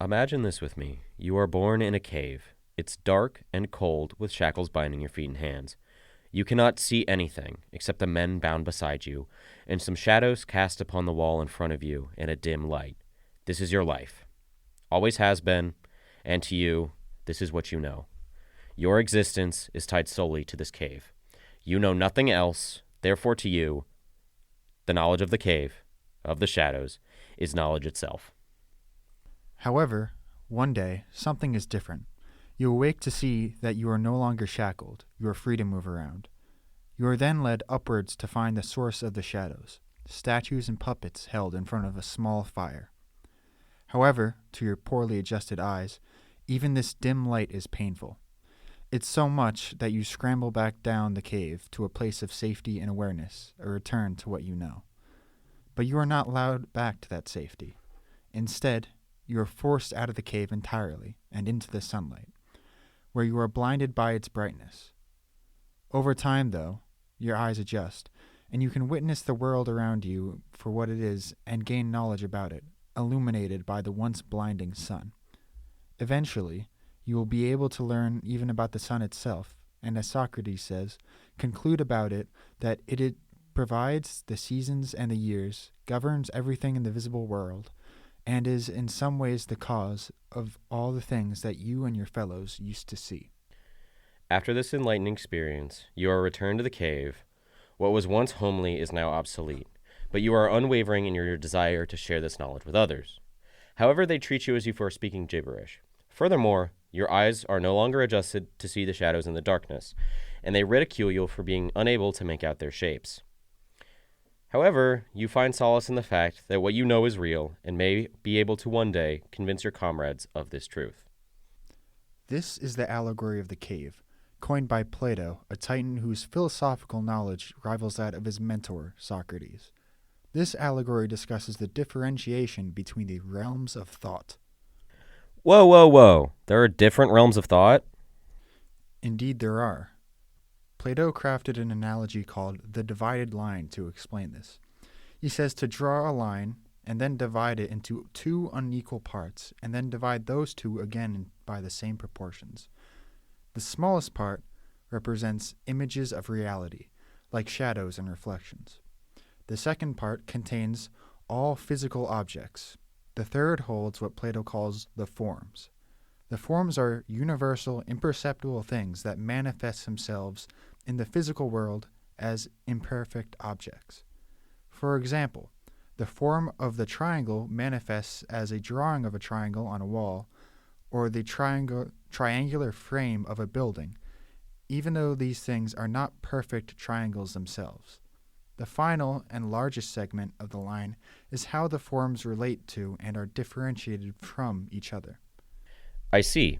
Imagine this with me. You are born in a cave. It's dark and cold with shackles binding your feet and hands. You cannot see anything except the men bound beside you and some shadows cast upon the wall in front of you in a dim light. This is your life. Always has been, and to you, this is what you know. Your existence is tied solely to this cave. You know nothing else, therefore to you, the knowledge of the cave, of the shadows, is knowledge itself. However, one day, something is different. You awake to see that you are no longer shackled. You are free to move around. You are then led upwards to find the source of the shadows, statues and puppets held in front of a small fire. However, to your poorly adjusted eyes, even this dim light is painful. It's so much that you scramble back down the cave to a place of safety and awareness, a return to what you know. But you are not allowed back to that safety. Instead, you are forced out of the cave entirely and into the sunlight, where you are blinded by its brightness. Over time, though, your eyes adjust, and you can witness the world around you for what it is and gain knowledge about it, illuminated by the once blinding sun. Eventually, you will be able to learn even about the sun itself, and as Socrates says, conclude about it that it provides the seasons and the years, governs everything in the visible world, and is in some ways the cause of all the things that you and your fellows used to see. After this enlightening experience, you are returned to the cave. What was once homely is now obsolete, but you are unwavering in your desire to share this knowledge with others. However, they treat you as if you are speaking gibberish. Furthermore, your eyes are no longer adjusted to see the shadows in the darkness, and they ridicule you for being unable to make out their shapes. However, you find solace in the fact that what you know is real and may be able to one day convince your comrades of this truth. This is the allegory of the cave, coined by Plato, a titan whose philosophical knowledge rivals that of his mentor, Socrates. This allegory discusses the differentiation between the realms of thought. Whoa, whoa, whoa. There are different realms of thought? Indeed, there are. Plato crafted an analogy called the divided line to explain this. He says to draw a line and then divide it into two unequal parts, and then divide those two again by the same proportions. The smallest part represents images of reality, like shadows and reflections. The second part contains all physical objects. The third holds what Plato calls the forms. The forms are universal, imperceptible things that manifest themselves in the physical world as imperfect objects. For example, the form of the triangle manifests as a drawing of a triangle on a wall, or the triangular frame of a building, even though these things are not perfect triangles themselves. The final and largest segment of the line is how the forms relate to and are differentiated from each other. I see.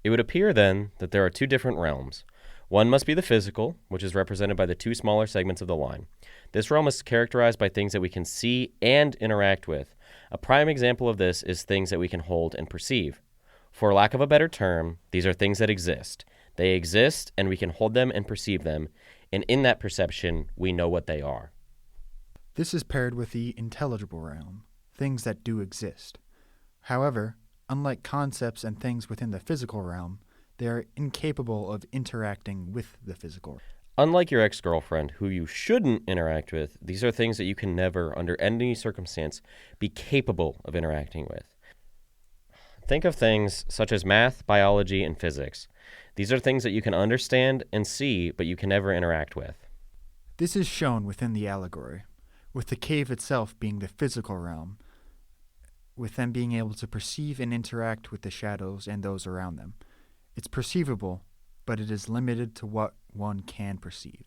It would appear then that there are two different realms. One must be the physical, which is represented by the two smaller segments of the line. This realm is characterized by things that we can see and interact with. A prime example of this is things that we can hold and perceive. For lack of a better term, these are things that exist. They exist, and we can hold them and perceive them, and in that perception, we know what they are. This is paired with the intelligible realm, things that do exist. However, unlike concepts and things within the physical realm, they are incapable of interacting with the physical. Unlike your ex-girlfriend, who you shouldn't interact with, these are things that you can never, under any circumstance, be capable of interacting with. Think of things such as math, biology, and physics. These are things that you can understand and see, but you can never interact with. This is shown within the allegory, with the cave itself being the physical realm, with them being able to perceive and interact with the shadows and those around them. It's perceivable, but it is limited to what one can perceive.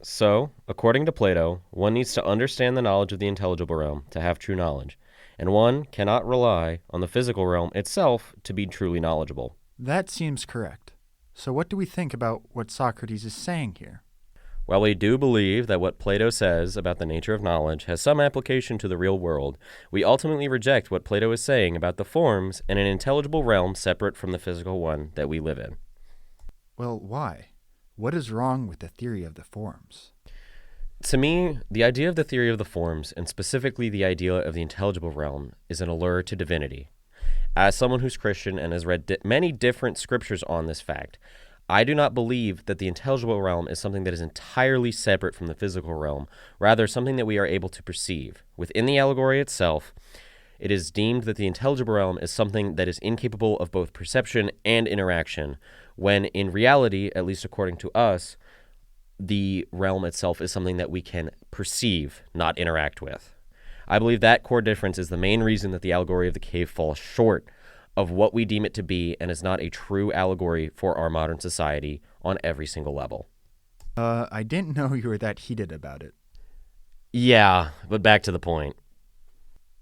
So, according to Plato, one needs to understand the knowledge of the intelligible realm to have true knowledge, and one cannot rely on the physical realm itself to be truly knowledgeable. That seems correct. So what do we think about what Socrates is saying here? While we do believe that what Plato says about the nature of knowledge has some application to the real world, we ultimately reject what Plato is saying about the forms in an intelligible realm separate from the physical one that we live in. Well, why? What is wrong with the theory of the forms? To me, the idea of the theory of the forms, and specifically the idea of the intelligible realm, is an allure to divinity. As someone who's Christian and has read many different scriptures on this fact, I do not believe that the intelligible realm is something that is entirely separate from the physical realm, rather something that we are able to perceive. Within the allegory itself, it is deemed that the intelligible realm is something that is incapable of both perception and interaction, when in reality, at least according to us, the realm itself is something that we can perceive, not interact with. I believe that core difference is the main reason that the allegory of the cave falls short of what we deem it to be and is not a true allegory for our modern society on every single level. I didn't know you were that heated about it. Yeah, but back to the point.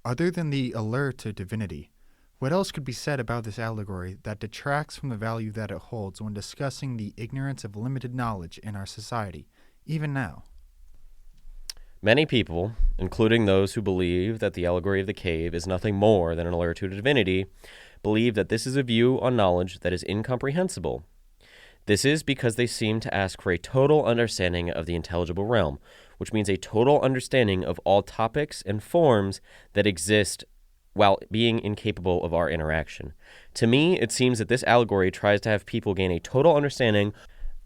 Other than the allure to divinity, what else could be said about this allegory that detracts from the value that it holds when discussing the ignorance of limited knowledge in our society, even now? Many people, including those who believe that the allegory of the cave is nothing more than an allure to divinity, believe that this is a view on knowledge that is incomprehensible. This is because they seem to ask for a total understanding of the intelligible realm, which means a total understanding of all topics and forms that exist while being incapable of our interaction. To me, it seems that this allegory tries to have people gain a total understanding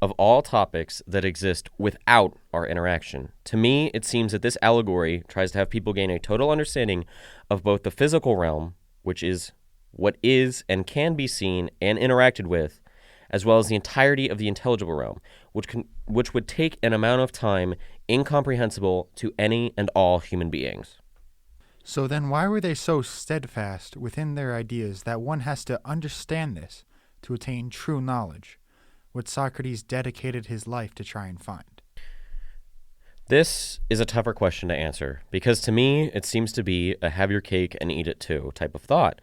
of all topics that exist without our interaction. To me, it seems that this allegory tries to have people gain a total understanding of both the physical realm, which is what is and can be seen and interacted with, as well as the entirety of the intelligible realm, which would take an amount of time incomprehensible to any and all human beings. So then why were they so steadfast within their ideas that one has to understand this to attain true knowledge, what Socrates dedicated his life to try and find? This is a tougher question to answer, because to me, it seems to be a have your cake and eat it too type of thought.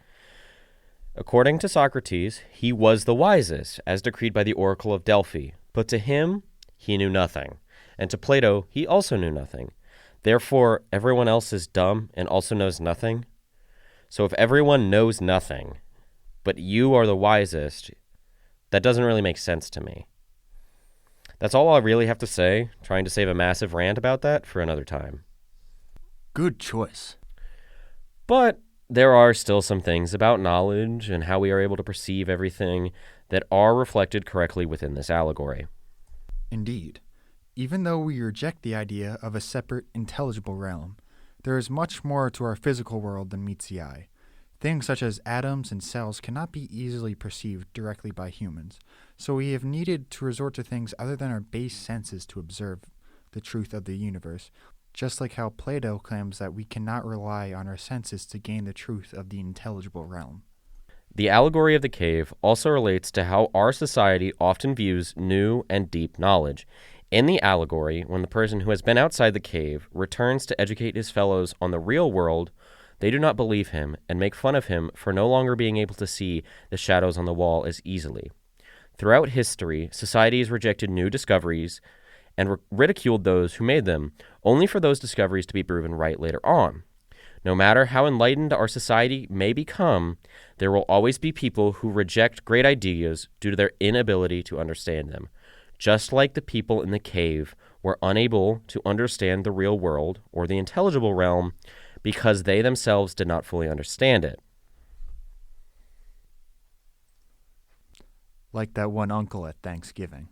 According to Socrates, he was the wisest, as decreed by the oracle of Delphi, but to him, he knew nothing, and to Plato, he also knew nothing. Therefore, everyone else is dumb and also knows nothing. So if everyone knows nothing, but you are the wisest, that doesn't really make sense to me. That's all I really have to say, trying to save a massive rant about that for another time. Good choice. But there are still some things about knowledge and how we are able to perceive everything that are reflected correctly within this allegory. Indeed. Even though we reject the idea of a separate, intelligible realm, there is much more to our physical world than meets the eye. Things such as atoms and cells cannot be easily perceived directly by humans, so we have needed to resort to things other than our base senses to observe the truth of the universe, just like how Plato claims that we cannot rely on our senses to gain the truth of the intelligible realm. The allegory of the cave also relates to how our society often views new and deep knowledge. In the allegory, when the person who has been outside the cave returns to educate his fellows on the real world, they do not believe him and make fun of him for no longer being able to see the shadows on the wall as easily. Throughout history, society has rejected new discoveries and ridiculed those who made them, only for those discoveries to be proven right later on. No matter how enlightened our society may become, there will always be people who reject great ideas due to their inability to understand them. Just like the people in the cave were unable to understand the real world or the intelligible realm because they themselves did not fully understand it. Like that one uncle at Thanksgiving.